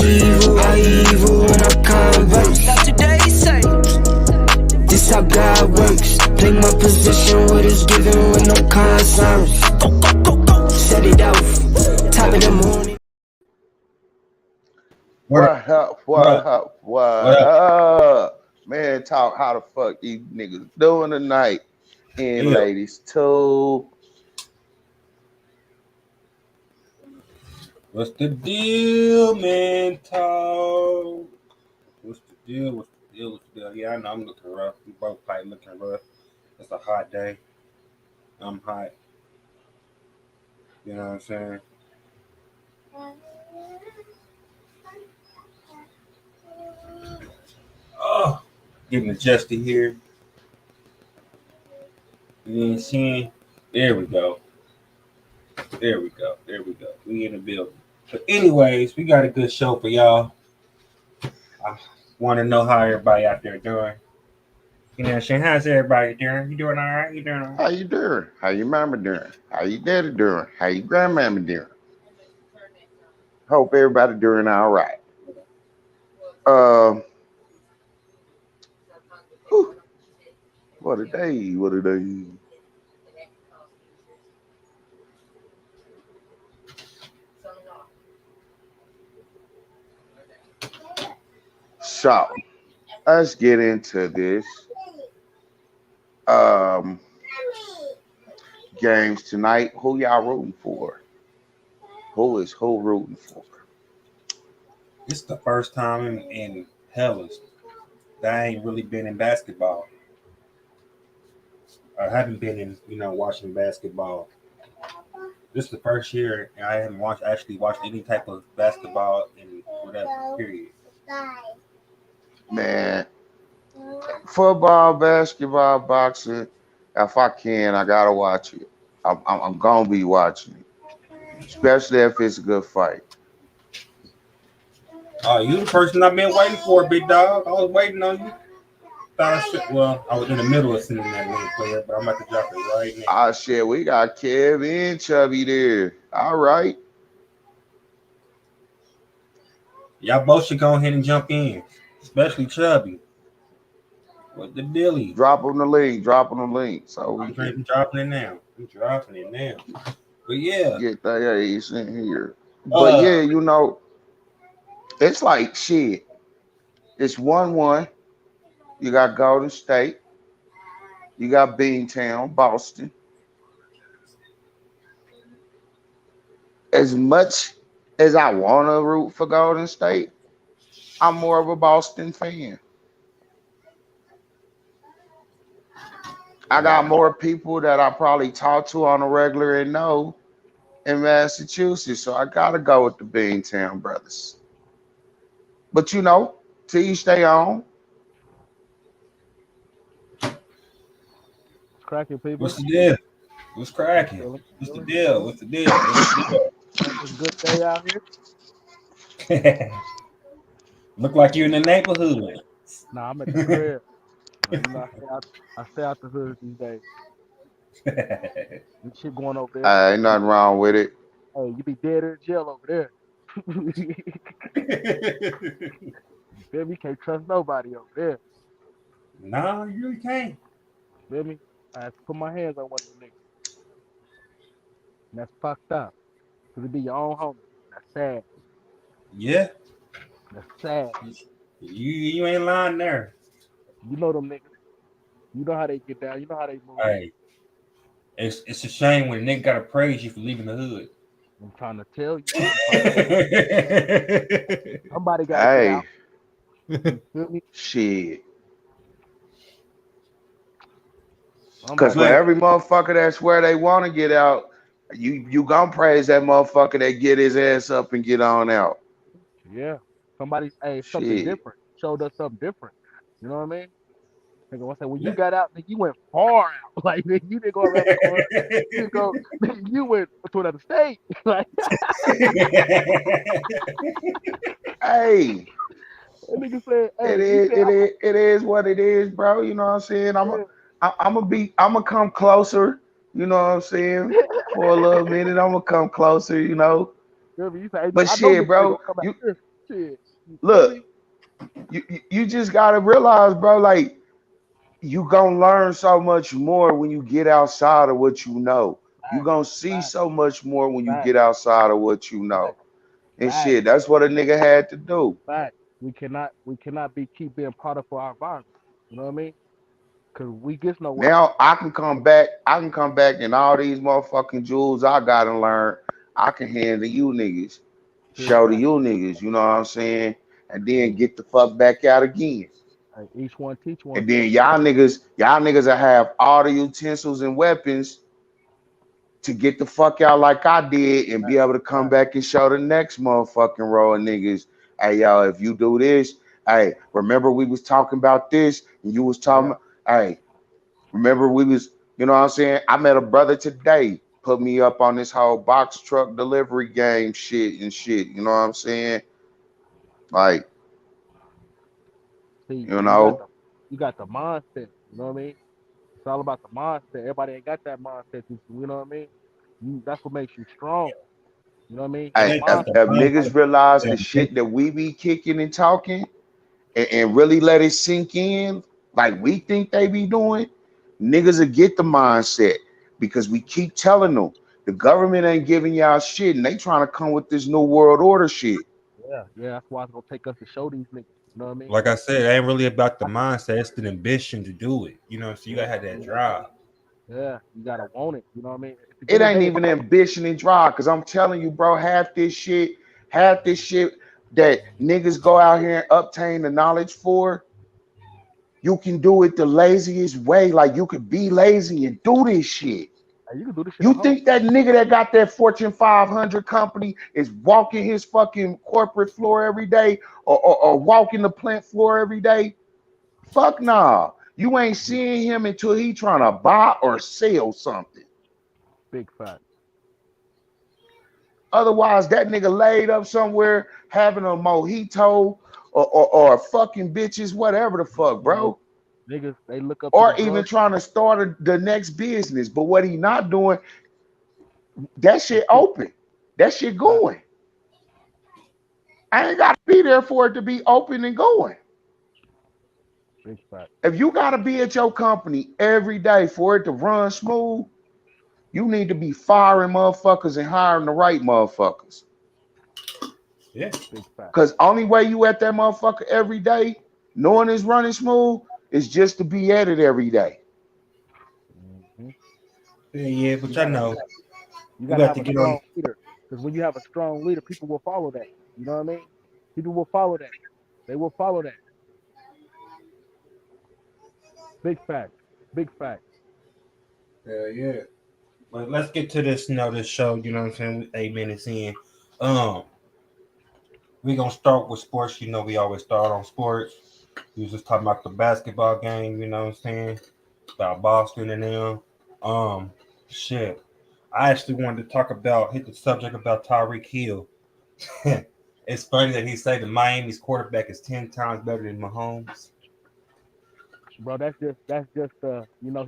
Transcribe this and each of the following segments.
evil when I converse. Not today, say. This how God works. Play my position, what is given with no concerns. Go. Set it off. Top of the morning. What up? Man, talk how the fuck these niggas doing tonight. And ladies too. What's the deal, man? Talk. What's the deal? Yeah, I know I'm looking rough. We both probably looking rough. It's a hot day. I'm hot. You know what I'm saying? Oh, getting adjusted here. You ain't seeing? There we go. We in the building. But anyways, we got a good show for y'all. I want to know how everybody out there doing. You know what I'm saying? How's everybody doing? You doing all right? You doing all right? How you doing? How your mama doing? How your daddy doing? How your grandmama doing? Hope everybody doing all right. What a day. So let's get into this games tonight. Who y'all rooting for? Who rooting for? This is the first time in Hellas that I ain't really been in basketball. I haven't been in, watching basketball. This is the first year I haven't actually watched any type of basketball in whatever period. Man, football, basketball, boxing. If I can, I gotta watch it. I'm gonna be watching it, especially if it's a good fight. Oh, you the person I've been waiting for, big dog. I was waiting on you. I was in the middle of sending that link player, but I'm about to drop it right now. Ah, shit, we got Kev and Chubby there. All right. Y'all both should go ahead and jump in, especially Chubby. What the dilly? Drop on the link. So I'm dropping it now. But yeah. Get that ace in here. But yeah, it's like shit. It's 1-1. You got Golden State. You got Beantown, Boston. As much as I want to root for Golden State, I'm more of a Boston fan. I got more people that I probably talk to on a regular and know in Massachusetts, so I got to go with the Beantown brothers. But to each their own. Cracking, people. What's the deal? What's cracking? What's the deal? It's a good day out here. Look like you're in the neighborhood. Nah, I'm at the crib. I stay out the hood these days. This shit going over there. Ain't nothing wrong with it. Hey, you be dead in jail over there. Feel me? Can't trust nobody over there. Nah, you really can't. Feel me? I have to put my hands on one of them niggas. And that's fucked up. Because it be your own homie. That's sad. Yeah. That's sad. You ain't lying there. You know them niggas. You know how they get down. You know how they move. Hey, it's a shame when a nigga gotta praise you for leaving the hood. I'm trying to tell you. Somebody got to get out. You feel me? Shit. Because for every motherfucker that's where they want to get out, you gonna praise that motherfucker that get his ass up and get on out. Yeah. Something different. Showed us something different. You know what I mean? When you got out, you went far out. Like, you didn't go around the corner. You went to another state. Like, hey. That nigga said, hey, it is what it is, bro. You know what I'm saying? I'm gonna come closer, you know what I'm saying? For a little minute, I'm gonna come closer, But shit, bro, Shit. You feel Look, me? you just gotta realize, bro, like you gonna learn so much more when you get outside of what you know. You Fact, gonna see fact, so much more when you fact, get outside of what you know. fact, And fact, shit, that's what a nigga had to do. fact. We cannot be keep being product for our environment. You know what I mean? Cause we get nowhere. Now I can come back and all these motherfucking jewels I gotta learn, I can hand to you niggas, Big show to fact. you niggas, you know what I'm saying? And then Hey, get the fuck back out again. hey, each one teach one. And then y'all niggas that have all the utensils and weapons to get the fuck out like I did and be Fact, able to come fact. back and show the next motherfucking row of niggas, hey yo, if you do this, hey, remember we was talking about this and you was talking, Yeah. hey, remember we was, you know what I'm saying? I met a brother today, put me up on this whole box truck delivery game shit and shit, you know what I'm saying? Like, See, you you got know, the mindset. You know what I mean? It's all about the mindset. Everybody ain't got that mindset. You know what I mean? That's what makes you strong. You know what I mean? I Your hey, think that's if, the mindset. if mindset. niggas realize the Yeah. shit that we be kicking and talking, and really let it sink in, like we think they be doing, niggas will get the mindset because we keep telling them the government ain't giving y'all shit and they trying to come with this new world order shit. Yeah, yeah. That's why it's gonna take us to show these niggas. You know what I mean? Like I said, it ain't really about the mindset; it's the ambition to do it. You know, so you Yeah, gotta have that drive. yeah. You gotta want it. You know what I mean? At the It end of the ain't day, even ambition and drive because I'm telling you, bro, half this shit that niggas go out here and obtain the knowledge for, you can do it the laziest way. Like you could be lazy and do this shit. hey, you can do this shit You at home. think that nigga that got that Fortune 500 company is walking his fucking corporate floor every day or walking the plant floor every day? Fuck nah. You ain't seeing him until he trying to buy or sell something. Big fact. Otherwise, that nigga laid up somewhere having a mojito or fucking bitches, whatever the fuck, You know, bro. niggas they look up to the Or even drug. trying to start the next business. But what he not doing, that shit open. That shit Fact. going. I ain't got to be there for it to be open and going. Big fact. If you got to be at your company every day for it to run smooth, you need to be firing motherfuckers and hiring the right motherfuckers. Yeah, Big fact. Because only way you at that motherfucker every day, knowing it's running smooth, is just to be at it every day. Hmm. yeah. You But I gotta know you we gotta got have to a get on. strong leader. Because when you have a strong leader, people will follow that. You know what I mean? People will follow that. They will follow that. Big fact. Big fact. Yeah, yeah. But let's get to this. This show. You know what I'm saying? 8 minutes in. Um, we gonna start with sports. You know, we always start on sports. We was just talking about the basketball game. You know what I'm saying? About Boston and them. Um, shit. I actually wanted to hit the subject about Tyreek Hill. It's funny that he said the Miami's quarterback is 10 times better than Mahomes. Bro,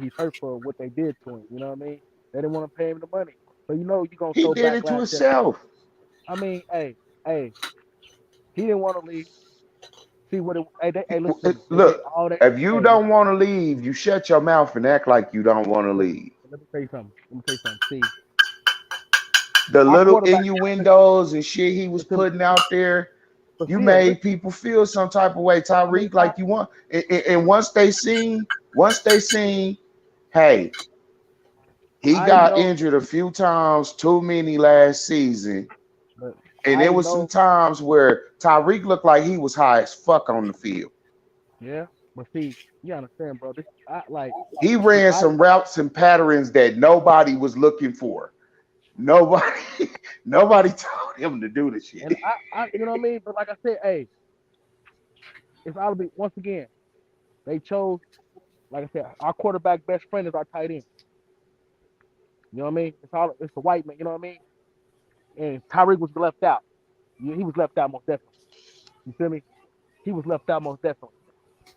he's hurt for what they did to him. You know what I mean? They didn't want to pay him the money. So you're gonna He throw did it to backlash at himself. I mean, hey, he didn't want to leave. See what it hey, listen to me. They did Look, all that. if you Hey, don't want to leave, you shut your mouth and act like you don't want to look, leave. let me tell you something. Let me tell you something. See, The our little quarterback innuendos and shit he was listen to me. putting out there, But you still, made listen. people feel some type of way, I mean, Tyreek, like you want. And once they seen, hey, he I got know injured a few times, too many last season. but And there I was some know, times where Tyreek looked like he was high as fuck on the field. yeah. But see, you understand, bro. This I like He see ran some routes and patterns that nobody was looking for. Nobody, nobody told him to do the shit. and I you know what I mean? But like I said, hey, it's all be once again, they chose, like I said, our quarterback best friend is our tight end. You know what I mean? It's the white man, you know what I mean? And Tyreek was left out. He was left out most definitely. You feel me? He was left out most definitely.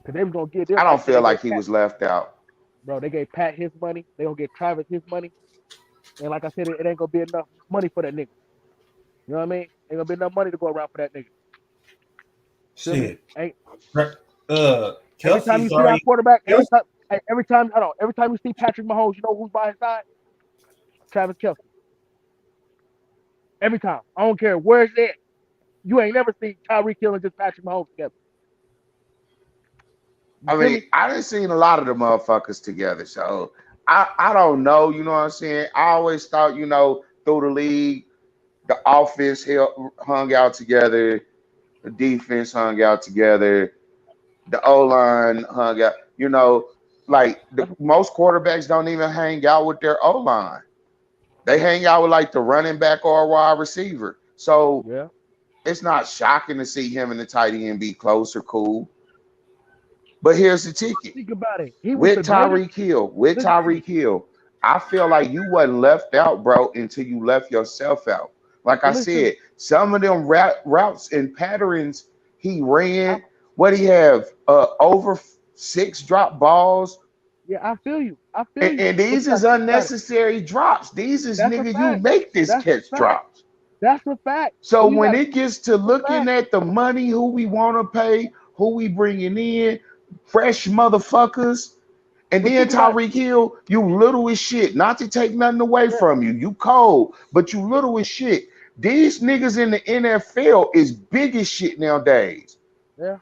Cause they was gonna give them I like don't I said, feel they gave like he Pat, was left out. bro, they gave Pat his money, they gonna give Travis his money. And like I said, it ain't gonna be enough money for that nigga. You know what I mean? Ain't gonna be enough money to go around for that nigga. Shit. Hey, every time you Kelsey's see our already. quarterback, Kelsey, every time you see Patrick Mahomes, you know who's by his side? Travis Kelsey. Every time. I don't care where it's at. You ain't never seen Tyreek Hill and just Patrick Mahomes together. You I feel mean, me? I didn't seen a lot of the motherfuckers together, so I don't know. You know what I'm saying? I always thought, through the league, the offense hung out together, the defense hung out together, the O line hung out. Like most quarterbacks don't even hang out with their O line. They hang out with like the running back or a wide receiver. So Yeah. it's not shocking to see him and the tight end be close or cool. But here's the ticket. Think about it. He was With the greatest. Listen to me. Tyreek Hill, I feel like you wasn't left out, bro, until you left yourself out. Like I But listen to me. said, some of them routes and patterns he I, ran, what he have over 6 drop balls, yeah, I feel you. I feel and, you. and But these you is gotta think about it. unnecessary drops. These is That's a nigga, you fact. make this That's a catch fact. drops. That's a fact. So But you when gotta it think gets to that's a looking fact. at the money, who we want to pay, who we bringing in, fresh motherfuckers. And But then think about it. Tyreek Hill, you little as shit. Not to take nothing away Yeah, from you. You cold, but you little as shit. These niggas in the NFL is big as shit nowadays. yeah.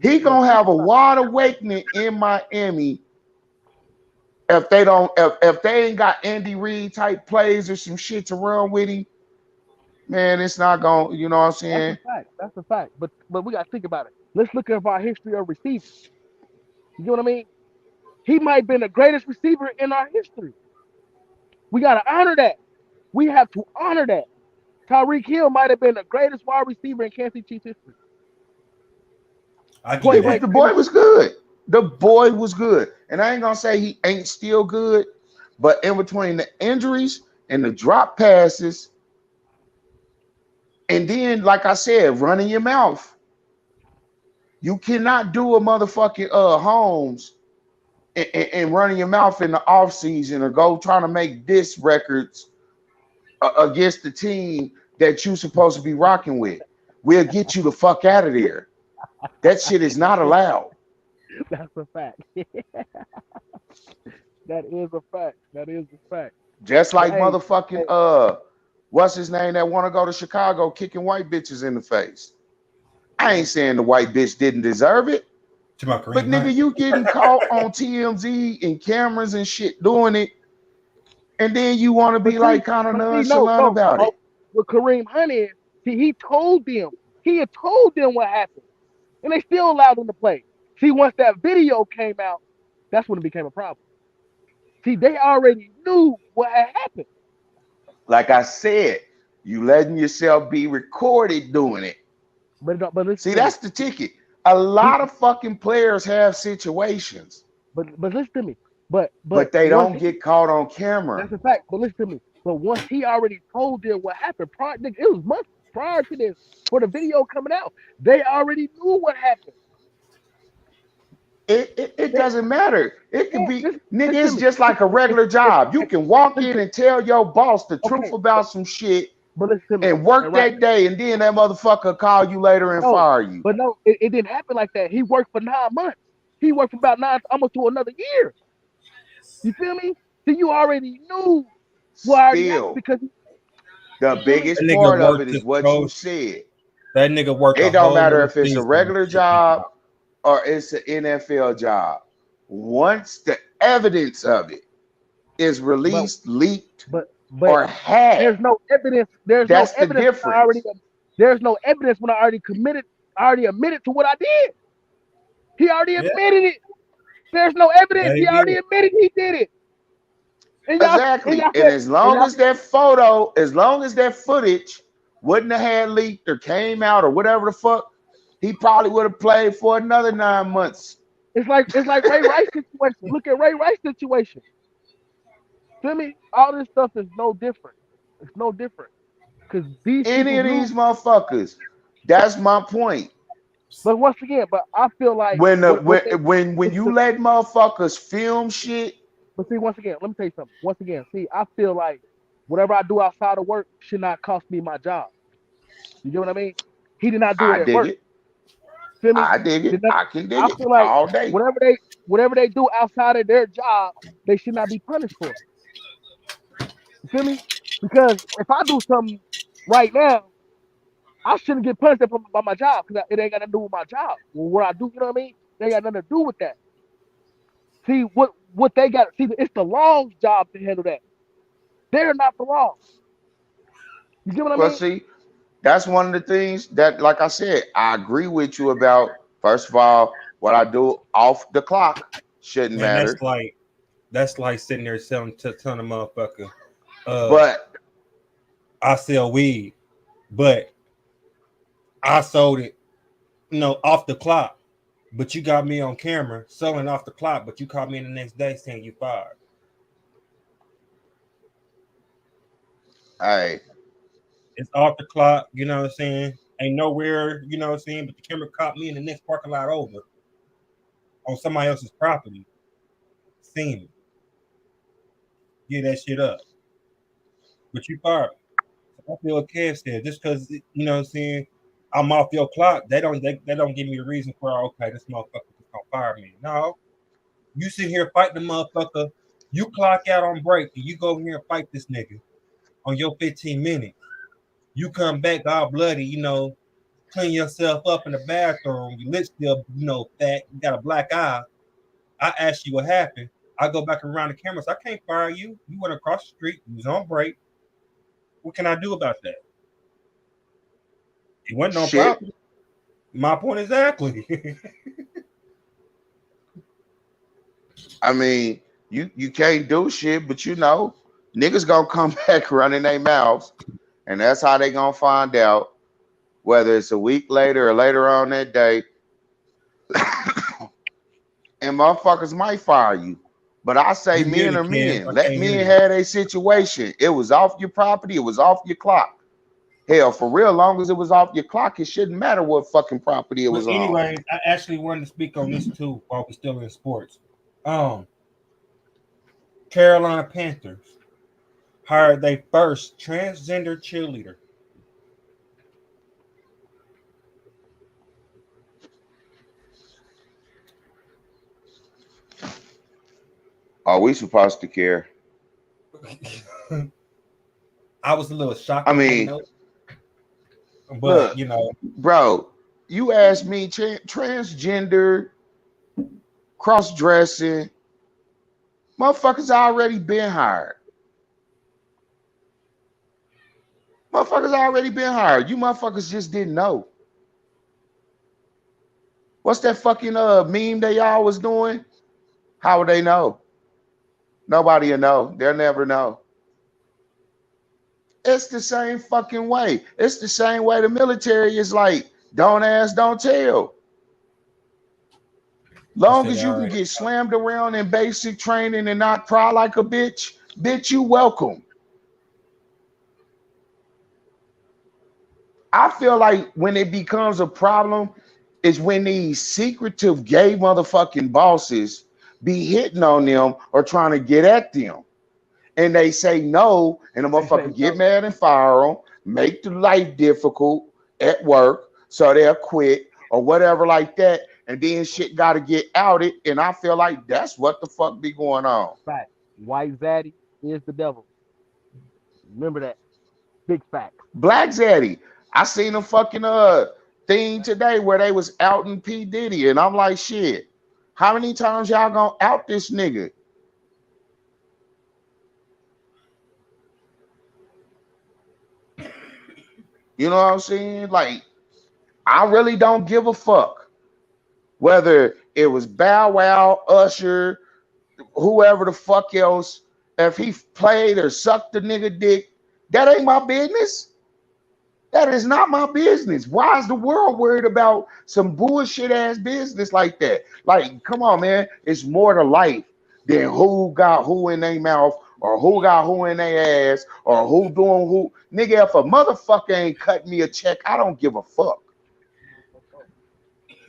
He But gonna think have a about wide awakening in Miami if they don't if they ain't got Andy Reid type plays or some shit to run with him. Man, it's not gonna. You know what I'm it. That's a saying? fact. That's a fact. But we gotta think about it. Let's look at our history of receivers. You know what I mean? He might have been the greatest receiver in our history. We gotta honor that. We have to honor that. Tyreek Hill might have been the greatest wide receiver in Kansas City Chiefs history. I give you Point The, blank that. the boy period. was good. The boy was good, and I ain't gonna say he ain't still good, but in between the injuries and the drop passes, and then like I said, running your mouth. You cannot do a motherfucking Holmes and running your mouth in the off season or go trying to make diss records against the team that you supposed to be rocking with. We'll get you the fuck out of there. That shit is not allowed. That's a fact. That is a fact. That is a fact. Just But like hey, motherfucking hey, what's his name that want to go to Chicago kicking white bitches in the face. I ain't saying the white bitch didn't deserve it, To my but Kareem nigga, Hunt. you getting caught on TMZ and cameras and shit doing it, and then you want to but be see, like kind of but see, no, nonchalant no. about it. What Kareem Hunt is, see, he had told them what happened, and they still allowed him to play. See, once that video came out, that's when it became a problem. See, they already knew what had happened. Like I said, you letting yourself be recorded doing it. But listen See, to me. that's the ticket. A He, lot of fucking players have situations, but listen to me. But but they once don't he, get caught on camera. that's a fact. But listen to me. But once he already told them what happened, it was months prior to this, for the video coming out, they already knew what happened. It They, doesn't matter. It could yeah, be, nigga, listen to it's me. just like a regular job. You can walk Listen in to me. and tell your boss the truth Okay, about some shit but listen to me. and And work right, that day, and then that motherfucker call you later and no, fire you. but no, it didn't happen like that. He worked for 9 months. He worked for about almost to another year. You feel me? So you already knew what already happened Still, because the you feel me? That biggest nigga part of it worked is his what you whole. said. That nigga worked a It don't whole matter nother if it's a season. regular job or it's an NFL job. Once the evidence of it is But released, leaked, but or had, there's no evidence. There's no that's the evidence when I already. difference. There's no evidence when I already committed. I already admitted to what I did. He already Yeah, admitted it. There's no evidence. yeah, he He already did. admitted he did it. And Exactly. y'all And said as and long y'all as that photo, as long as that footage wouldn't have had leaked or came out or whatever the fuck, he probably would have played for another 9 months. it's like Ray Rice situation. Look at Ray Rice situation. Feel me? All this stuff is no different. It's no different because these Any people of knew. these motherfuckers. That's my point. But once again, but I feel like When the, what they. when you let motherfuckers film shit, But see, once again, let me tell you something. Once again, see, I feel like whatever I do outside of work should not cost me my job. You get what I mean? He did not do it I at dig work. it. Feel me? I dig it. I can dig I it feel like all day. whatever they do outside of their job, they should not be punished for it. You feel me? Because if I do something right now, I shouldn't get punished by my job because it ain't got nothing to do with my job. Well, what I do, you know what I mean? They ain't got nothing to do with that. See what they got. See, it's the law's job to handle that. They're not the law. You get what I Well, mean? see, that's one of the things that, like I said, I agree with you about. First of all, what I do off the clock shouldn't Man, matter. that's like sitting there selling to a ton of motherfucker. But I sell weed, but I sold it, off the clock. But you got me on camera selling off the clock, but you called me in the next day saying you fired. hey, It's off the clock, you know what I'm saying? Ain't nowhere, you know what I'm saying? But the camera caught me in the next parking lot over on somebody else's property. Seen it. Get that shit up. But you fired me. So I feel what Kev said. Just because, you know what I'm saying, I'm off your clock, they don't give me a reason for, okay, this motherfucker is going to fire me. No. You sit here fighting the motherfucker. You clock out on break and you go over here and fight this nigga on your 15 minutes. You come back all bloody, clean yourself up in the bathroom. Your lips still, fat. You got a black eye. I ask you what happened. I go back around the camera. So I can't fire you. You went across the street. You was on break. What can I do about that? It wasn't no shit. problem. My point exactly. I mean, you can't do shit, but niggas gonna come back running their mouths, and that's how they gonna find out whether it's a week later or later on that day. And motherfuckers might fire you. But I say You men muted, are Kev. men. I Let can't hear men you. have a situation. It was off your property, it was off your clock. Hell, for real, long as it was off your clock, it shouldn't matter what fucking property it But was on. anyways, I actually wanted to speak on this too while we're still in sports. Carolina Panthers hired their first transgender cheerleader. Are we supposed to care? I was a little shocked I when they mean, know, but look, bro, you asked me transgender, cross dressing, motherfuckers already been hired. Motherfuckers already been hired. You motherfuckers just didn't know. What's that fucking meme they all was doing? How would they know? Nobody will know. They'll never know. It's the same fucking way. It's the same way the military is like, don't ask, don't tell. you Long said as you all can right. get slammed around in basic training and not cry like a bitch, you welcome. I feel like when it becomes a problem is when these secretive gay motherfucking bosses be hitting on them or trying to get at them. And they say no, and the They say motherfucker get no. mad and fire them, make the life difficult at work so they'll quit or whatever like that. And then shit got to get outed. And I feel like that's what the fuck be going on. Fact. White Zaddy is the devil. Remember that. Big fact. Black Zaddy, I seen a fucking thing today where they was outing P. Diddy. And I'm like, shit, how many times y'all gonna out this nigga? You know what I'm saying? Like, I really don't give a fuck whether it was Bow Wow, Usher, whoever the fuck else. If he played or sucked the nigga dick, that ain't my business. That is not my business. Why is the world worried about some bullshit ass business like that? Like, come on, man. It's more to life than who got who in their mouth or who got who in their ass or who doing who. Nigga, if a motherfucker ain't cut me a check, I don't give a fuck.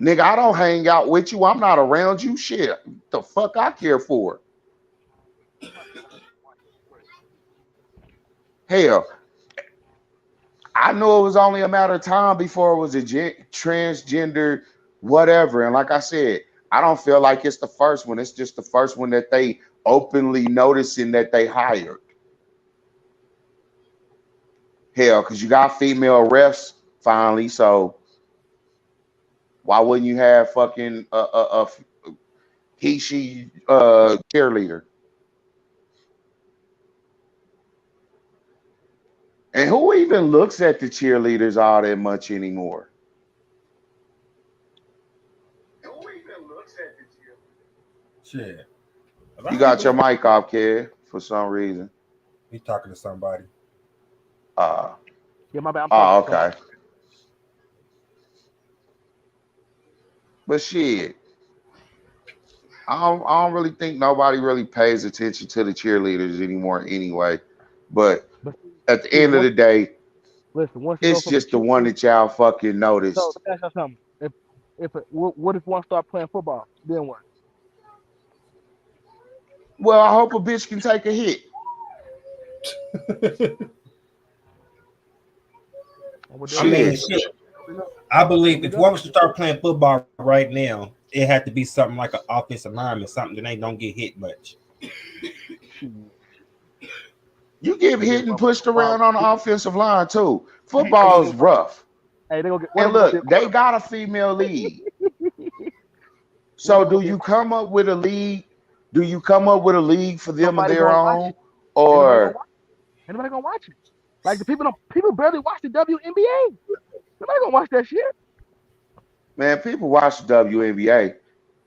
Nigga, I don't hang out with you. I'm not around you. Shit. The fuck I care for. Hell, I knew it was only a matter of time before it was a transgender whatever. And like I said, I don't feel like it's the first one. It's just the first one that they openly noticing that they hired. Hell, because you got female refs finally, so why wouldn't you have fucking he she cheerleader? And who even looks at the cheerleaders all that much anymore? Shit. You got your mic off, kid, for some reason. He's talking to somebody. Yeah, my bad. I'm Oh, talking to okay. But shit, I don't really think nobody really pays attention to the cheerleaders anymore anyway. But But at the see, end of the day, once you go it's from a just the one cheerleader, that y'all fucking so noticed. let me ask you something. What if one start playing football? Then what? Well, I hope a bitch can take a hit. I mean, Shit. shit. I believe if one was to start playing football right now, it had to be something like an offensive lineman, something that they don't get hit much. You get hit and pushed around on the offensive line too. Football is rough. Hey, they gonna get. And look, they got a female league. So do you come up with a league? Do you come up with a league for them of their own? Or anybody gonna watch it? Like the people barely watch the WNBA. Nobody gonna watch that shit. man, people watch the WNBA.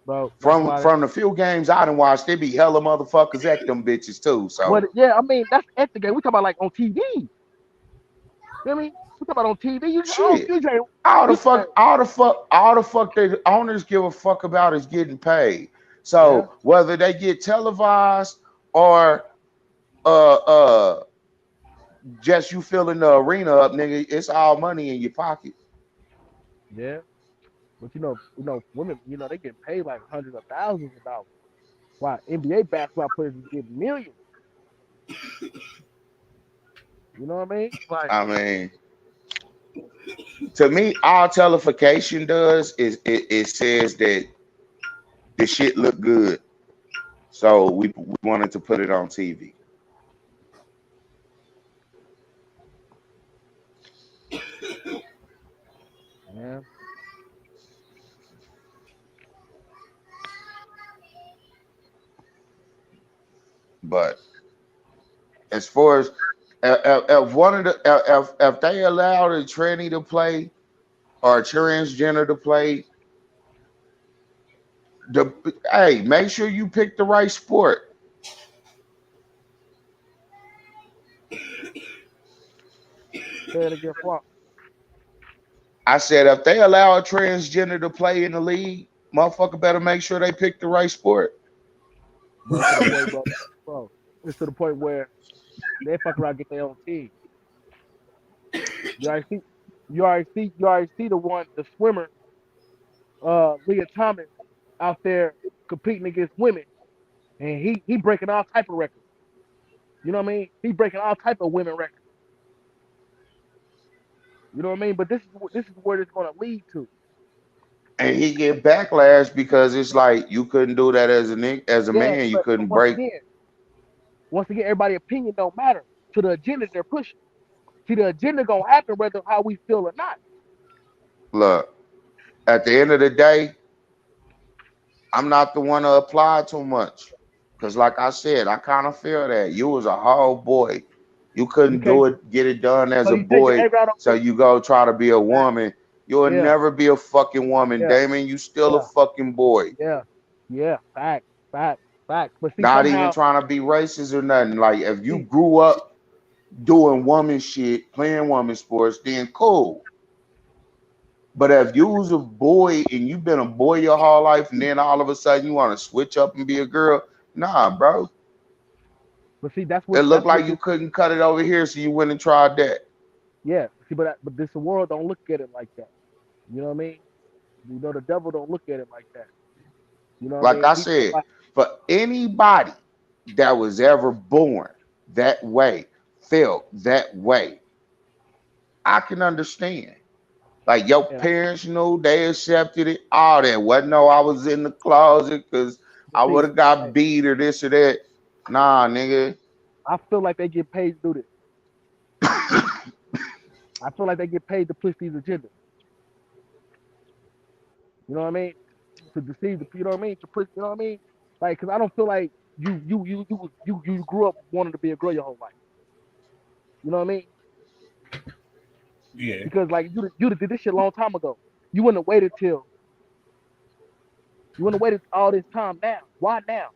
Bro, From the few games I done watched, they be hella motherfuckers at them bitches too. So but yeah, I mean that's at the game. We talk about like on TV. You know what I mean? We talk about on TV. Shit. All the fuck the owners give a fuck about is getting paid. So whether they get televised or just you filling the arena up, nigga, it's all money in your pocket. Yeah. But women, they get paid like hundreds of thousands of dollars. While NBA basketball players get millions. You know what I mean? Like, I mean, to me, all telefication does is it says that the shit look good. So we wanted to put it on TV. Yeah. But as far as if one of the if they allow a tranny to play or a transgender to play, hey, make sure you pick the right sport. Say it again, Flop. I said if they allow a transgender to play in the league, motherfucker better make sure they pick the right sport. Bro, it's to the point where they fuck around and get their own team. You already see the swimmer, Leah Thomas, out there competing against women, and he breaking all type of records. You know what I mean? He breaking all type of women records. You know what I mean? But this is where it's going to lead to. And he get backlash because it's like you couldn't do that as a man. You couldn't break. Once again, everybody's opinion don't matter to the agenda they're pushing. See, the agenda gonna happen whether how we feel or not. Look, at the end of the day, I'm not the one to apply too much. Because like I said, I kind of feel that you was a whole boy. You couldn't get it done as a boy. So you go try to be a woman. You'll never be a fucking woman, Damon. You still a fucking boy. Yeah. Facts. But see, not even trying to be racist or nothing. Like if you grew up doing woman shit, playing woman sports, then cool. But if you was a boy and you've been a boy your whole life, and then all of a sudden you want to switch up and be a girl, nah, bro. But see, that's what it looked like you couldn't cut it over here, so you went and tried that. Yeah, see, but this world don't look at it like that. You know what I mean? The devil don't look at it like that. You know, like I said, for anybody that was ever born that way, felt that way, I can understand. Like your And parents knew, they accepted it, all that. Wasn't no, I was in the closet because but I would see, have got hey, beat or this or that. Nah, nigga. I feel like they get paid to do this. I feel like they get paid to push these agendas. You know what I mean? To deceive the, you know what I mean? To push, you know what I mean? Like, cause I don't feel like you grew up wanting to be a girl your whole life. You know what I mean? Yeah. Because like you did this shit a long time ago. You wouldn't have waited till you wouldn't have waited all this time now. Why now?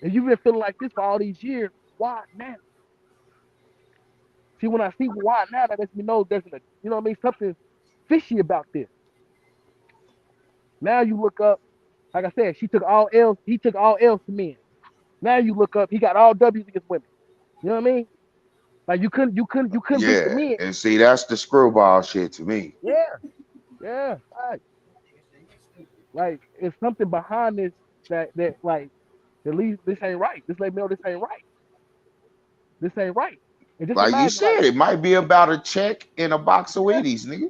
If you've been feeling like this for all these years, why now? See, when I see why now, that lets me know there's an, you know what I mean, something fishy about this. Now you look up, like I said, she took all L's, he took all L's to men. Now you look up, he got all W's against women. You know what I mean? Like you couldn't beat the Yeah. men. And see, that's the screwball shit to me. Yeah, yeah. Like it's something behind this that like at least this ain't right. This let me know this ain't right. This ain't right. And just Like you imagine, like, said, it might be about a check and a box of yeah, Wheaties, nigga.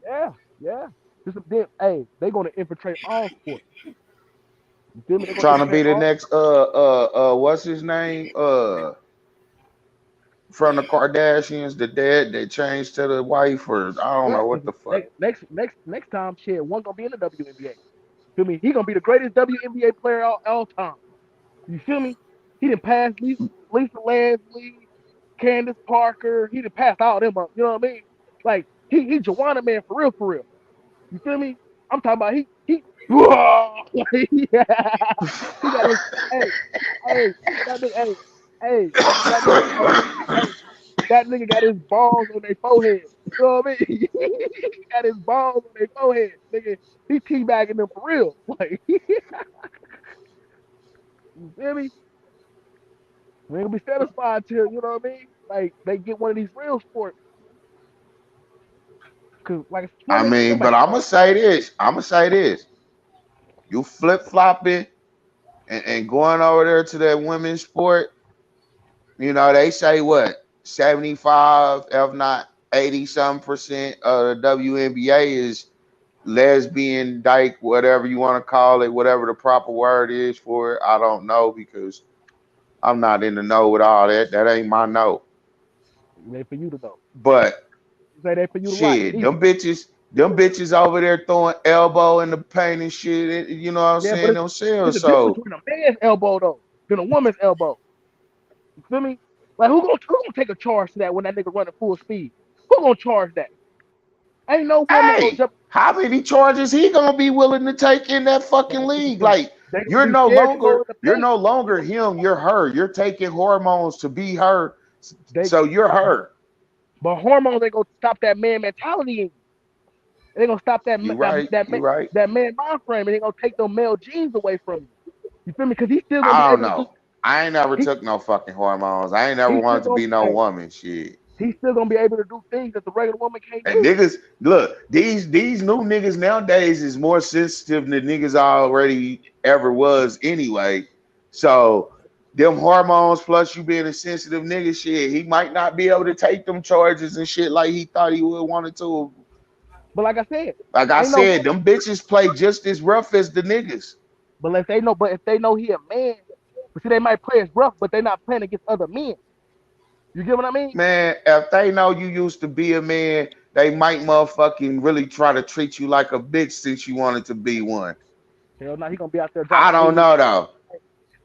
yeah, yeah. Just hey, they gonna infiltrate all sports. You feel me? They're gonna Trying to infiltrate be the all. next what's his name? From the Kardashians, the dad they changed to the wife, or I don't Yeah, know what because the fuck. next time, shit, one gonna be in the WNBA. You feel me? He gonna be the greatest WNBA player all time. You feel me? He didn't pass Lisa Leslie, Candace Parker. He didn't pass all them up. You know what I mean? Like he Joanna man for real, for real. You feel me? I'm talking about he he got his hey hey that nigga hey that nigga hey that nigga got his balls on their forehead. You know what I mean? He got his balls on their forehead, nigga. He teabagging them for real. Like you feel me? We ain't gonna be satisfied till you know what I mean. Like they get one of these real sports, cause like I swimming, mean, nobody but I'm care gonna about swimming. say this. I'm gonna say this. You flip flopping and going over there to that women's sport. You know they say what 75, if not 80 some% of the WNBA is lesbian, dyke, whatever you want to call it, whatever the proper word is for it. I don't know because I'm not in the know with all that. That ain't my know. They for you to know. But Say they for you to like. shit, them bitches over there throwing elbow in the paint and shit. You know what I'm Yeah, but saying it's themselves. a difference So between a man's elbow though than a woman's elbow. You feel me? Like who gonna take a charge to that when that nigga running full speed? Who gonna charge that? Ain't no woman gonna hey, jump. how many charges he gonna be willing to take in that But fucking that's what the league? thing. Like They gonna you're be no scared to go longer in the you're paint. no longer him. You're her. You're taking hormones to be her. They So you're her. but hormones ain't gonna stop that man mentality in you. They gonna stop that You right. You right. that man mind frame, and they gonna take those male genes away from you. You feel me? Because he's still gonna be I don't able to do. know. I ain't never He took no fucking hormones. I ain't never he's still wanted to gonna be no hey, woman. Shit. he's still gonna be able to do things that the regular woman can't And do. niggas, look, these new niggas nowadays is more sensitive than niggas already ever was anyway. So them hormones plus you being a sensitive nigga, shit, he might not be able to take them charges and shit like he thought he would wanted to. But like I said, Like I ain't no said, woman. them bitches play just as rough as the niggas. But if they know he a man, but see, they might play as rough, but they're not playing against other men. You get what I mean? Man, if they know you used to be a man, they might motherfucking really try to treat you like a bitch since you wanted to be one. Hell no, he gonna be out there I dropping don't 80. know though.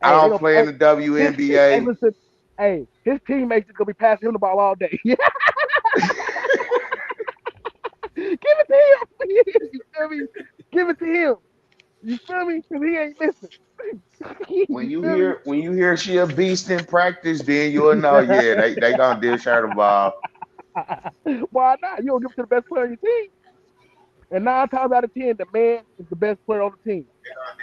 I Hey, they don't gonna play in hey, the hey, WNBA. listen, hey, his teammates is gonna be passing him the ball all day. Give it to him. You feel me? Give it to him. You feel me? Cause he ain't missing. when You you feel me? hear when you hear she a beast in practice, then you'll know, yeah, they gonna dish her the ball. Why not? You don't give it to the best player on your team. And 9 times out of 10, the man is the best player on the team,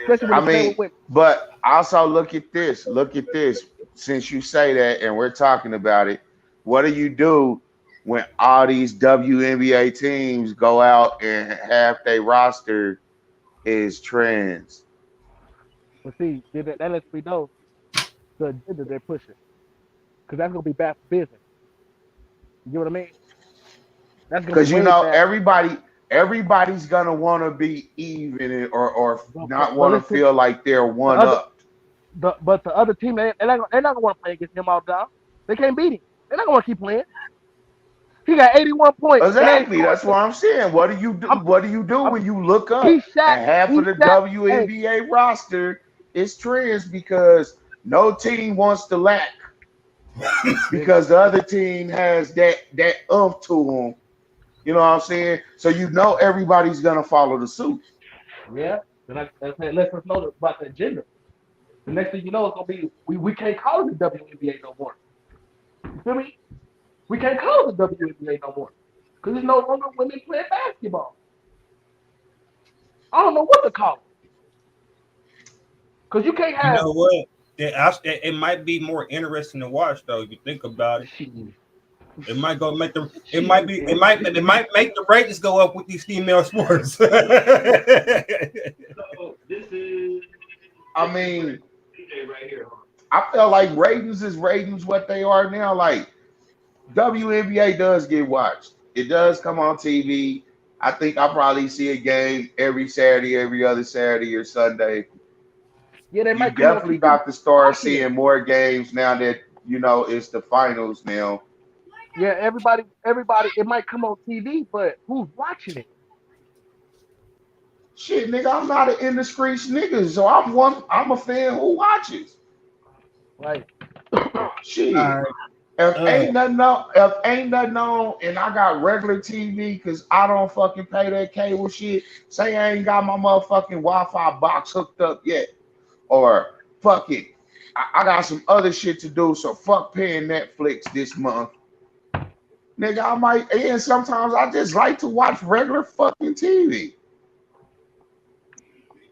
especially when I it's playing mean, with women. but also look at this. Look at this. Since you say that and we're talking about it, what do you do when all these WNBA teams go out and half their roster is trans? But see, that lets me know the agenda they're pushing, because that's gonna be bad for business. You get what I mean? That's gonna be Because you way know bad. everybody everybody's gonna want to be even or not But want to listen, feel like they're the one other up. but the other team they're not gonna want to play against him all the time. They can't beat him. They're not gonna keep playing. He got 81 points and they ain't Exactly. scored. That's what I'm saying. What do you do? I'm, What do you do I'm, when you look he up shot. and half He of the shot. Hey, WNBA roster is trans because no team wants to lack nigga, because the other team has that to them. You know what I'm saying? So you know everybody's gonna follow the suit. yeah. Then I said, let us know about the agenda. The next thing you know, it's gonna be we can't call it the WNBA no more. You feel me? We can't call it the WNBA no more because there's no longer women playing basketball. I don't know what to call it because you can't You have know what? It might be more interesting to watch though. If you think about it, shit. it might go make the. It might Shit, be. man. It might make the ratings go up with these female sports. So this is I mean, DJ right here. Huh? I feel like ratings is ratings what they are now. Like WNBA does get watched. It does come on TV. I think I probably see a game every Saturday, every other Saturday or Sunday. Yeah, they You might come on definitely TV. about to start Watching it. seeing more games now that it's the finals now. Yeah, everybody. It might come on TV, but who's watching it? Shit, nigga, I'm not an indiscreet nigga, so I'm a fan who watches. Like, Shit. All right. If ain't nothing on and I got regular TV because I don't fucking pay that cable shit, say I ain't got my motherfucking Wi-Fi box hooked up yet. Or fuck it. I got some other shit to do, so fuck paying Netflix this month. Nigga, I might and sometimes I just like to watch regular fucking TV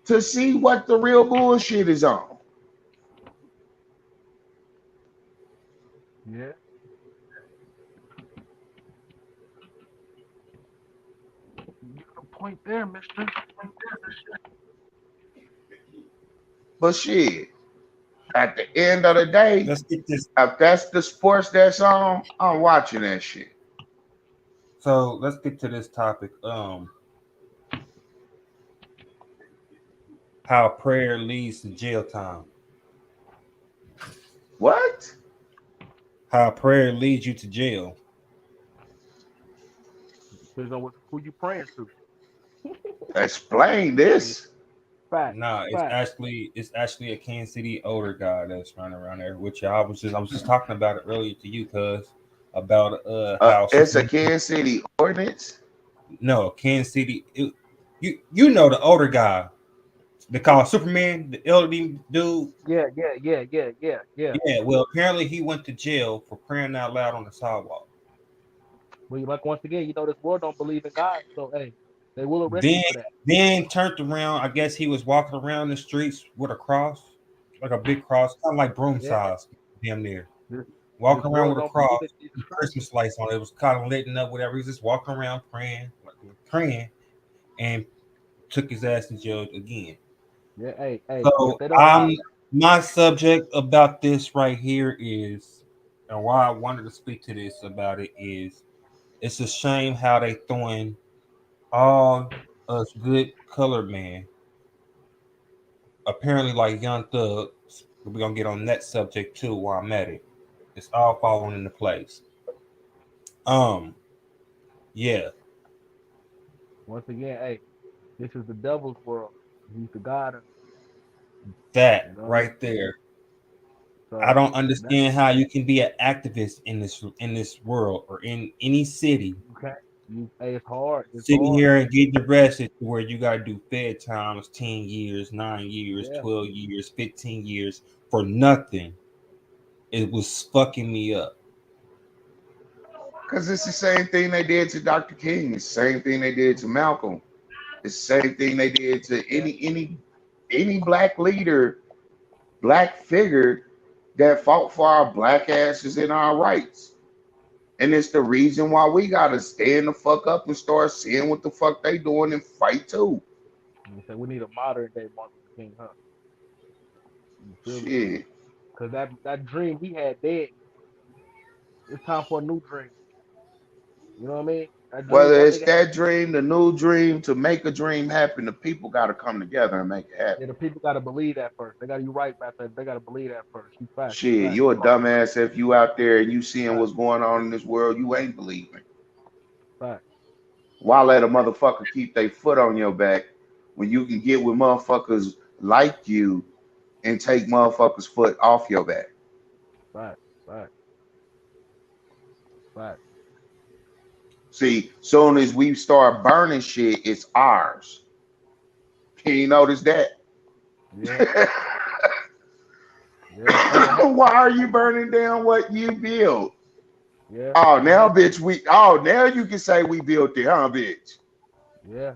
to see what the real bullshit is on. yeah, you got a point there, Mister. But shit, at the end of the day, Let's get this. if that's the sports that's on, I'm watching that shit. So let's get to this topic. How prayer leads to jail time. What? How prayer leads you to jail. Depends on who you praying to. Explain this. Fact, Nah, fact. it's actually a Kansas City older guy that's running around there. Which I was just talking about it earlier to you, cuz about how It's a Superman. Kansas City ordinance. No, Kansas City. You know the older guy. They call Superman, the elderly dude. Yeah. Yeah, well, apparently he went to jail for praying out loud on the sidewalk. Well, like once again, this world don't believe in God, so hey, they will arrest you Then for that. then turned around. I guess he was walking around the streets with a cross, like a big cross, kind of like broom Yeah, size, damn near. this, this Walking around world with a don't believe cross in Jesus with Christ. Christmas lights on it. It was kind of lighting up, whatever. He's just walking around praying, praying, and took his ass to jail again. Yeah, hey, if So they don't allow, my subject about this right here is, and why I wanted to speak to this about it is, it's a shame how they throwing all us good colored men, apparently like young thugs. We're gonna get on that subject too while I'm at it. It's all falling into place. Um, yeah, once again, hey, this is the devil's world. He's the God of, you that know what I mean? right there. I So don't that's understand how you can be an activist in this world or in any city okay. Hey, it's hard. It's sitting hard. here and getting arrested to where you gotta do fed times 10 years, 9 years, Yeah, 12 years, 15 years for nothing. It was fucking me up. Because it's the same thing they did to Dr. King. It's the same thing they did to Malcolm. It's the same thing they did to yeah. any black leader, black figure that fought for our black asses and our rights. And it's the reason why we gotta stand the fuck up and start seeing what the fuck they doing and fight too. So we need a modern day Martin Luther King, huh? You feel me? Shit. Because that dream he had dead. It's time for a new dream. You know what I mean? That dream, Whether that it's nigga, that dream, the new dream, to make a dream happen, the people got to come together and make it happen. yeah, the people gotta believe that first. They gotta, you right about that. They gotta believe that first. You fact, Shit, fact, you a dumbass if you out there and you seeing fact, what's going on in this world, you ain't believing. fact. Why let a motherfucker keep their foot on your back when you can get with motherfuckers like you and take motherfuckers' foot off your back? Fact, fact, fact. See, soon as we start burning shit, it's ours. Can you notice that? Yeah, yeah. Hey, but Why are you burning down what you built? yeah, Oh, and now, bitch, now you can say we built it, huh, bitch? yeah.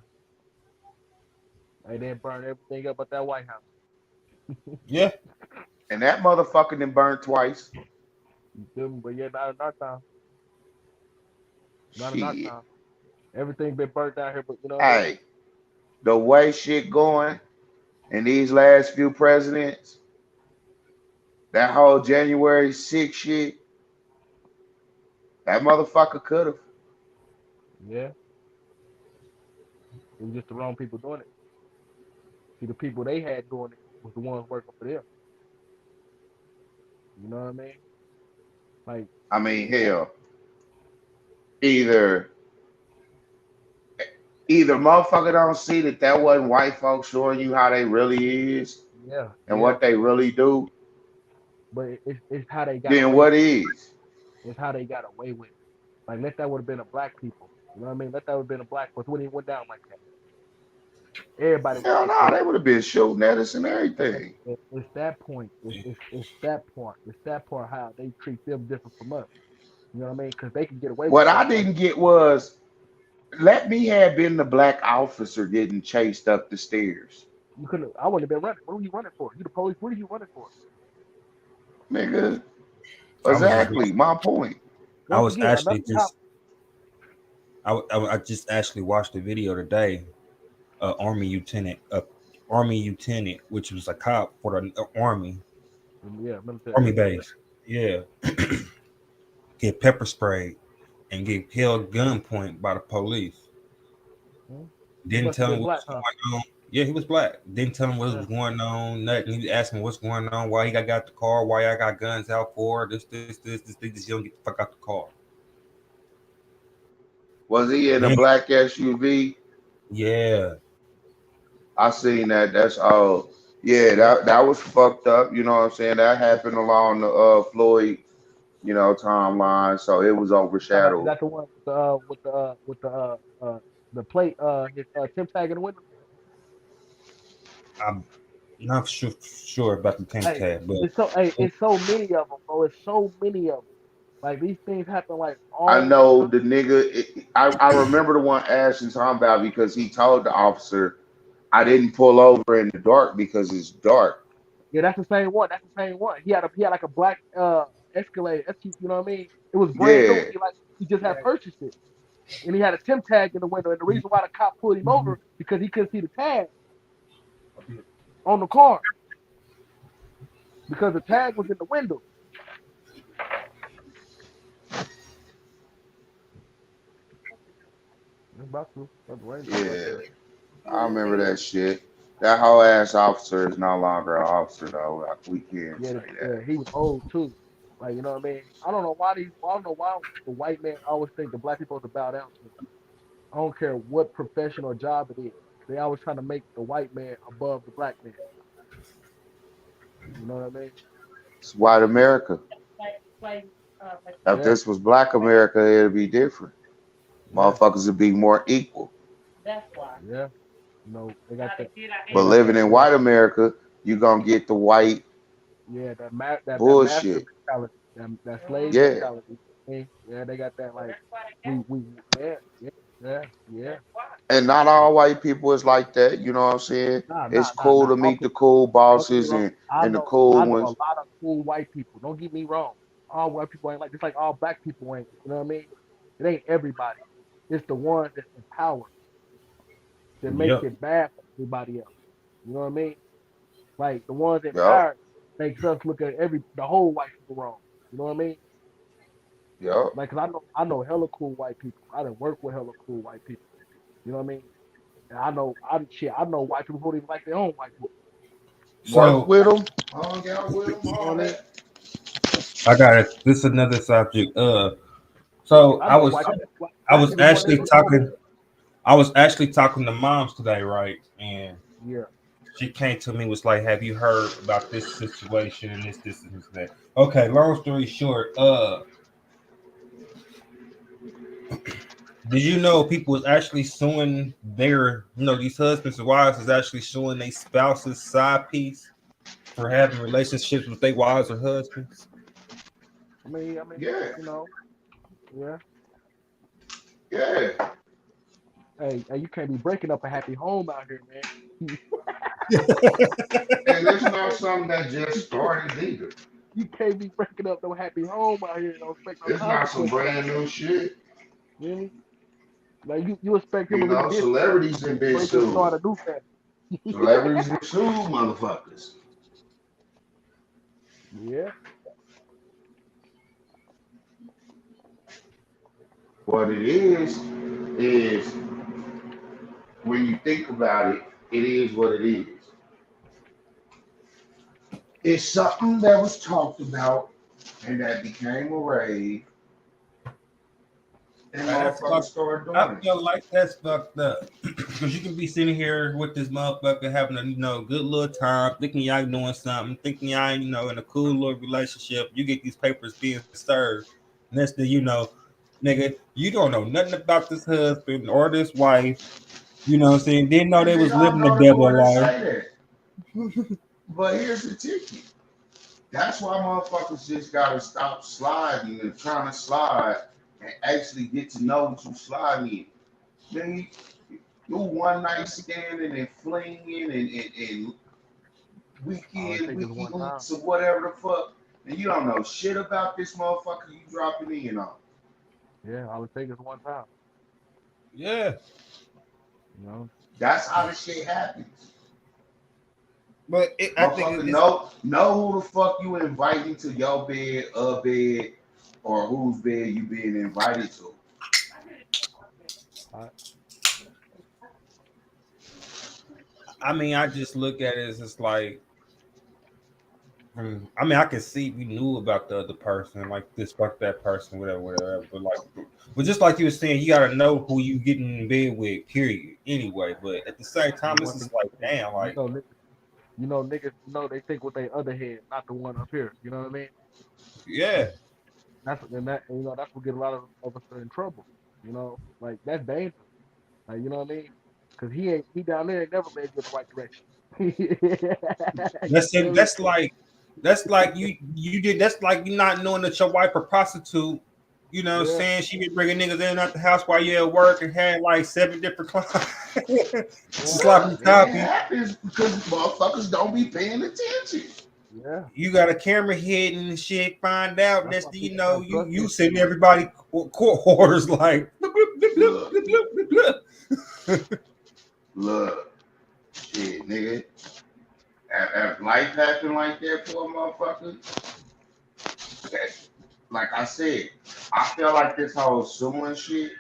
They didn't burn everything up at that White House. Yeah. And that motherfucker done burnt twice. You feel me? But yeah, not in our time. Not in our Shit. time. Everything been burnt down here, but you know what I mean? Hey, the way shit going and these last few presidents, that whole January 6th shit, that motherfucker could have. Yeah. It was just the wrong people doing it. See, the people they had doing it was the ones working for them. You know what I mean? Like, I mean, hell, either either motherfucker don't see that that wasn't white folks showing you how they really is yeah, and yeah. what they really do, But it's how they got then away what with is? it. It's how they got away with it. Like, let that would have been a black people. You know what I mean? Let that would have been a black person. Wouldn't even went down like that. Everybody would Hell have no, been. they would have been shooting at us and everything. It's that point. It's that part. It's that part how they treat them different from us. You know what I mean? Because they can get away with What certain I stuff. didn't get was let me have been the black officer getting chased up the stairs. You couldn't. I wouldn't have been running. What were you running for? You the police. What are you running for? Nigga, I was just exactly my point. I Once was again, actually another cop. just I just actually watched the video today. Army lieutenant, which was a cop for the Yeah, military. army Yeah, base. Yeah, get pepper sprayed and get held gunpoint by the police. hmm He Didn't must have tell him been what black, was huh? going on. Yeah, he was black. Didn't tell him what Yeah. was going on. Nothing. He asked me what's going on. Why he got the car? Why I got guns out for? This. You don't get the fuck out the car. Was he in a Then black SUV? yeah, I seen that. That's all. Yeah, Yeah. that was fucked up. You know what I'm saying? That happened along the Floyd, timeline. So it was Is overshadowed. that the one the plate his temp tag in the window? I'm not sure about the tank Hey, tab, but it's so many of them, bro. It's so many of them. Like these things happen like I all the know time. the nigga. I remember the one Ashton talking about because he told the officer, "I didn't pull over in the dark because it's dark." Yeah, that's the same one. That's the same one. He had like a black Escalade. You know what I mean? It was brand new. Yeah. He just had purchased it, and he had a temp tag in the window. And the reason why the cop pulled him over because he couldn't see the tag on the car because the tag was in the window. It's about to. About to rain a little bit. Yeah. I remember that shit. That whole ass officer is no longer an officer though. Like, we can't Yeah, say that. yeah, he was old too. Like you know what I mean? I don't know why the white man always think the black people are to bow down to. I don't care what profession or job it is. They always trying to make the white man above the black man. You know what I mean? It's white America. If Yeah, this was black America, it'd be different. yeah, Motherfuckers would be more equal. yeah. You know, they But got living that, in yeah, white America, you gonna get the white yeah, that master bullshit. mentality, that slave Yeah. mentality. Yeah, they got that like we yeah, yeah, yeah, yeah. And not all white people is like that. You know what I'm saying? It's cool Nah. to meet the cool Don't get me bosses wrong. and the cool I know a ones. lot of cool white people. Don't get me wrong. All white people ain't like just like all black people ain't. You know what I mean? It ain't everybody. It's the ones that's in power that makes yep. it bad for everybody else. You know what I mean? Like the ones in Yup. power makes us look at the whole white people wrong. You know what I mean? Yup. Like, 'cause I know hella cool white people. I done work with hella cool white people. You know what I mean? And I know white people who don't even like their own white people. Work So with them, hung out with them, You know all what I mean? that. I got it. This is another subject. Shit, So I know white people. I Black was people want their actually shit over. talking. I was actually talking to moms today, right? And Yeah. she came to me was like, "Have you heard about this situation and this and this and that?" Okay, long story short, did you know people is actually suing their, these husbands and wives is actually suing their spouse's side piece for having relationships with their wives or husbands? I mean, Yeah, you know, yeah. yeah. Hey, you can't be breaking up a happy home out here, man. And it's not something that just started either. You can't be breaking up no happy home out here and don't expect no It's not some consequences out brand there. new shit. You hear me? Like you expect him You to leave know, his family, celebrities have been break and sued. start a new family. Celebrities have sued motherfuckers. Yeah. What it is when you think about it, it is what it is. It's something that was talked about and that became a rave, and Like, that's motherfuckers fucked. started I doing it. feel like that's fucked up because you can be sitting here with this motherfucker having a good little time, thinking y'all doing something, thinking y'all in a cool little relationship. You get these papers being served, next thing you know, nigga, you don't know nothing about this husband or this wife. You know what I'm saying? Didn't know And they they was don't living the know the devil more to life. say that. But here's the ticket. That's why motherfuckers just gotta stop sliding and trying to slide and actually get to know what you sliding in. Man, you one night standing and flinging and All it weekend, takes is wiki one time. leaks or whatever the fuck, and you don't know shit about this motherfucker you dropping in on. Yeah, all it takes is one time. Yeah, You know? That's how the shit happens. but I think Motherfucker, it's know who the fuck you inviting to your bed, a bed, or whose bed you being invited to. All right. I mean, I just look at it as it's like, I mean, I can see we knew about the other person, like this, fuck that person, whatever, whatever. But just like you were saying, you gotta know who you getting in bed with, period. Anyway, but at the same And time, one it's thing, just like, and damn, like, niggas, they think with their other head, not the one up here. You know what I mean? yeah, That's what get a lot of us in trouble. Like that's dangerous. Like, you know what I mean? Cause he down there ain't never led you in the right direction. that's You know it. what I mean? That's like you did. That's like you not knowing that your wife a prostitute. You know what I'm Yeah, saying? She be bringing niggas in and out the house while you at work and had like 7 different clients. yeah, Sloppy And it toppy. happens because motherfuckers don't be paying attention. yeah. You got a camera hidden and shit. Find out That's next why thing you people know, got you trust you issues. sending everybody court orders like bloop, bloop, bloop, Look, bloop, bloop, bloop, bloop. look, shit, nigga. If life happen like that for a motherfucker, that, like I said, I feel like this whole suing shit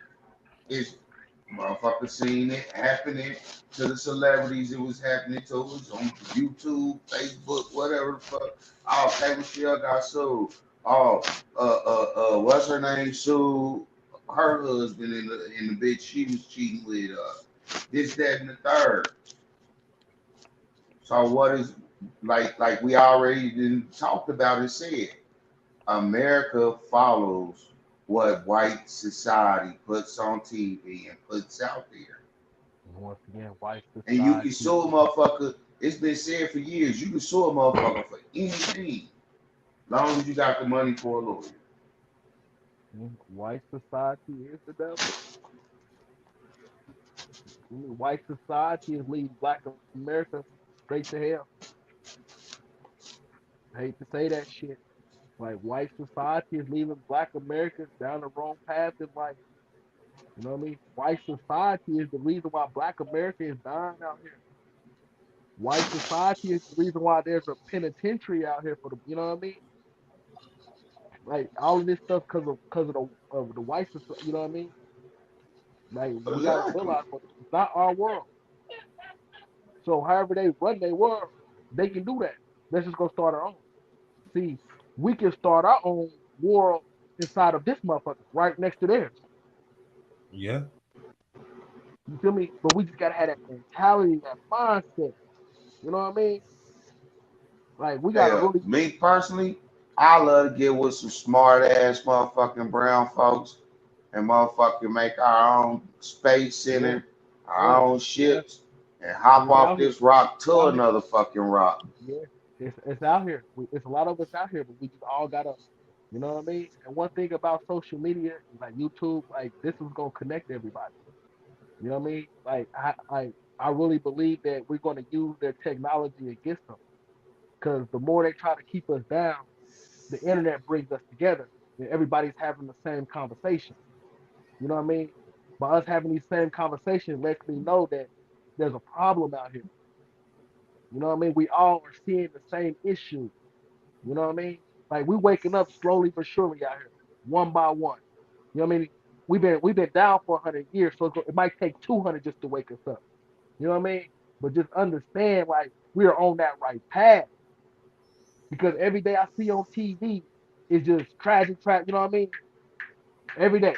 is motherfuckers seen it happening to the celebrities it was happening to. It was on YouTube, Facebook, whatever the fuck. Oh, K Michelle got sued. Oh, what's her name? Sued her husband in the bitch she was cheating with. This, that, and the third. So what is like we already done talked about and said? America follows what white society puts on TV and puts out there. And once again, white And you can society, sue a motherfucker. It's been said for years. You can sue a motherfucker for anything, long as you got the money for a lawyer. white society is the devil. White society is leading Black America straight to hell. I hate to say that shit. Like white society is leaving Black Americans down the wrong path in life. You know what I mean? White society is the reason why Black America is dying out here. White society is the reason why there's a penitentiary out here for the. You know what I mean? Like all of this stuff because of the white society. You know what I mean? Like we gotta Exactly. realize, but it's not our world. So however they run their world, they can do that. Let's just go start our own. See, we can start our own world inside of this motherfucker, right next to theirs. Yeah. You feel me? But we just gotta have that mentality, that mindset. You know what I mean? Like we gotta Hell, really, me personally, I love to get with some smart ass motherfucking brown folks and motherfucking make our own space in yeah, it, our yeah, own yeah. ships, and hop We off out here, this rock we to out here. another fucking rock. Yeah, it's out here. It's a lot of us out here, but we just all gotta, you know what I mean? And one thing about social media, like YouTube, like this is gonna connect everybody. You know what I mean? Like I really believe that we're gonna use their technology against them, because the more they try to keep us down, the internet brings us together, and everybody's having the same conversation. You know what I mean? By us having these same conversations lets me know that there's a problem out here. You know what I mean? We all are seeing the same issue. You know what I mean? Like we waking up slowly but surely out here, one by one. You know what I mean? We've been down for 100 years, so it might take 200 just to wake us up. You know what I mean? But just understand, like we are on that right path, because every day I see on TV is just tragic, tragic. You know what I mean? Every day,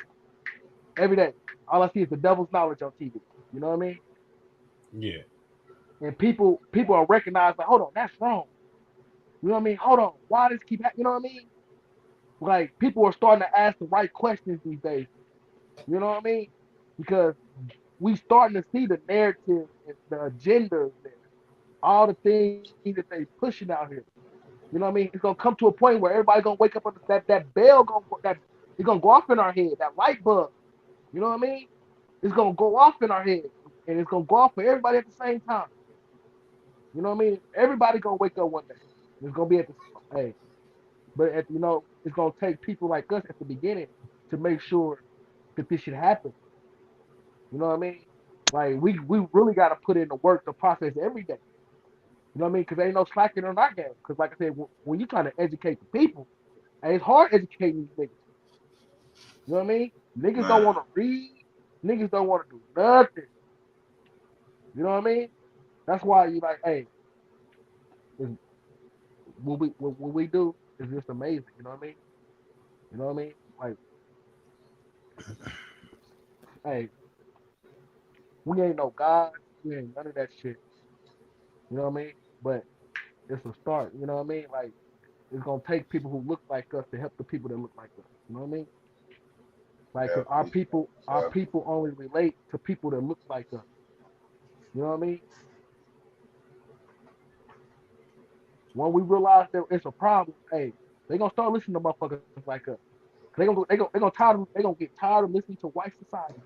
every day, all I see is the devil's knowledge on TV. You know what I mean? Yeah. And people are recognized like, hold on, that's wrong. You know what I mean? Hold on, why does keep happening? You know what I mean? Like people are starting to ask the right questions these days. You know what I mean? Because we starting to see the narrative and the agendas and all the things that they pushing out here. You know what I mean? It's gonna come to a point where everybody gonna wake up on that bell gonna that it's gonna go off in our head, that light bulb. You know what I mean? It's gonna go off in our head, and it's gonna go off for everybody at the same time. You know what I mean? Everybody gonna wake up one day. It's gonna be at the hey, but it's gonna take people like us at the beginning to make sure that this should happen. You know what I mean? Like we really got to put in the work, the process every day. You know what I mean? Because ain't no slacking on our game. Because like I said, when you trying to educate the people, hey, it's hard educating these niggas. You know what I mean? Niggas don't Man, want to read. Niggas don't want to do nothing. You know what I mean? That's why you like, hey, what we do is just amazing. You know what I mean? You know what I mean? Like, hey, we ain't no gods. We ain't none of that shit. You know what I mean? But it's a start. You know what I mean? Like, it's gonna take people who look like us to help the people that look like us. You know what I mean? Like, cause our definitely, people, our definitely. people only relate to people that look like us. You know what I mean? When we realize that it's a problem, hey, they gonna start listening to motherfuckers like us. They gonna get tired of listening to white society.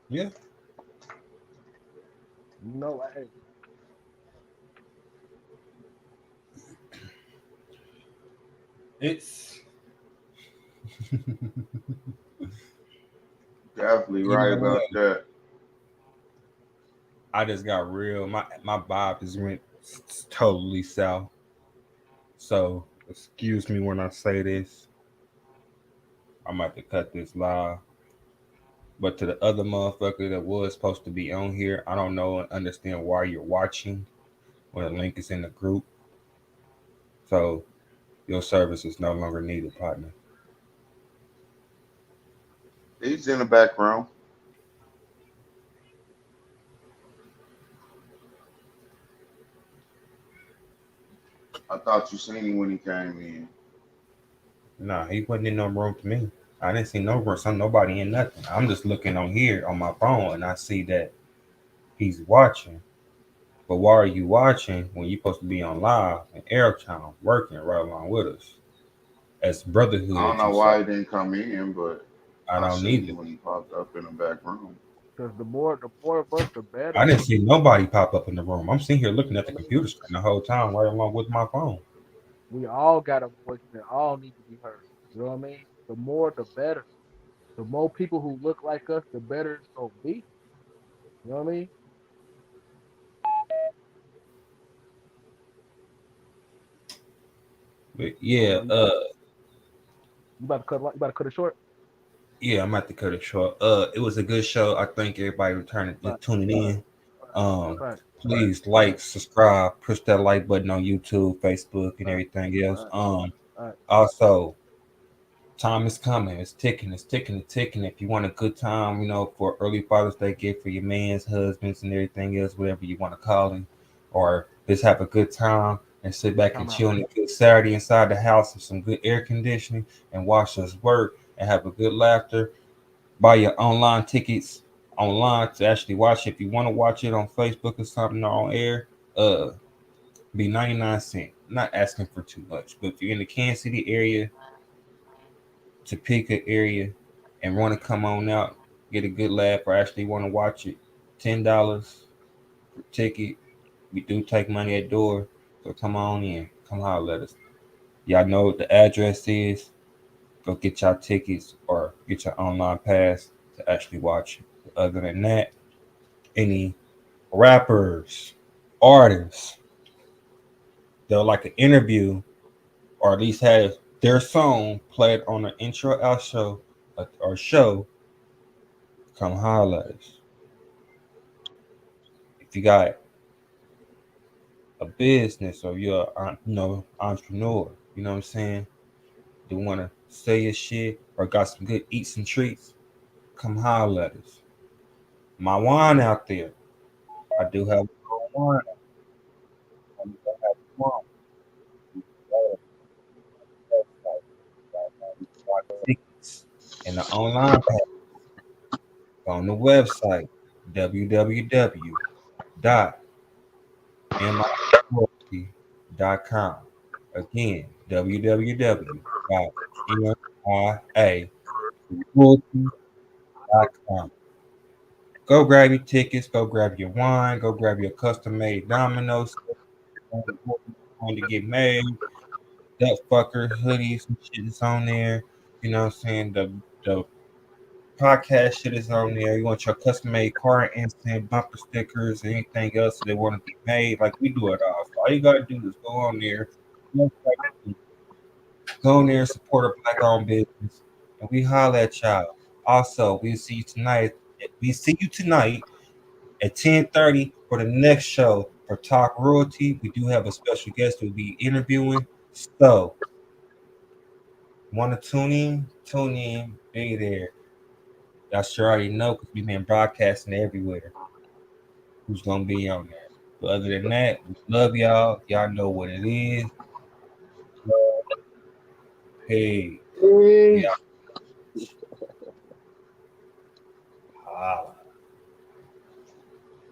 Yeah. You know, like, hey, It's Definitely you right know what? about that. I just got real. My vibe just went totally south. So excuse me when I say this. I'm about to cut this live. But to the other motherfucker that was supposed to be on here, I don't know and understand why you're watching when the link is in the group. So your service is no longer needed, partner. He's in the background. I thought you seen him when he came in. Nah, he wasn't in no room to me. I didn't see no room, some nobody in nothing. I'm just looking on here on my phone and I see that he's watching. But why are you watching when you're supposed to be on live and airtime working right along with us? As I don't brotherhood, know you say. why he didn't come in, but I I don't seen need him it. when he popped up in the back room. because the more of us, the better. I didn't see nobody pop up in the room. I'm sitting here looking at I the mean, computer screen the whole time, right along with my phone. we all got a voice that all need to be heard. You know what I mean? The more, the better. The more people who look like us, the better it's gonna be. You know what I mean? But Oh yeah, no, you about to cut it short. yeah, I'm about to cut it short. It was a good show. I thank everybody returning Right, tuning in. Um, right, Please like, subscribe, push that like button on YouTube, Facebook, and right, everything else. right, right. Also, time is coming. It's ticking. It's ticking. It's ticking. If you want a good time, for early Father's Day gift for your man's, husbands, and everything else, whatever you want to call it, or just have a good time and sit back and Time out. chill on a good Saturday inside the house with some good air conditioning and watch us work and have a good laughter. Buy your online tickets online to actually watch it. If you want to watch it on Facebook or something or on air, uh, be 99 cents. Not asking for too much, but if you're in the Kansas City area, Topeka area, and want to come on out, get a good laugh, or actually want to watch it, $10 per ticket. We do take money at door, so come on in, come holler at us. Y'all know what the address is. Go get y'all tickets or get your online pass to actually watch it. Other than that, any rappers, artists, they'll like an interview or at least have their song played on an intro out show or show, come holler at us. If you got a business or you're entrepreneur, you know what I'm saying? You want to sell your shit or got some good eats and treats, come holler at us. My wine out there. I do have wine. I do have wine. Tickets and the online pack on the website www.miroyalty.com. Again, www.miroyalty.com. Go grab your tickets, go grab your wine, go grab your custom made dominoes going to get made. That fucker hoodies and shit is on there. You know what I'm saying? The podcast shit is on there. You want your custom made car instant bumper stickers, anything else that want to be made, like we do it all. So all you gotta do is go on there, go on there, support a black owned business, and we holla at y'all. Also, we see you tonight. We see you tonight at 10:30 for the next show for Talk Royalty. We do have a special guest we'll be interviewing. So, want to tune in? Tune in. Be there. Y'all sure already know because we've been broadcasting everywhere. Who's gonna be on there? But other than that, we love y'all. Y'all know what it is. Hey, we Peace. out.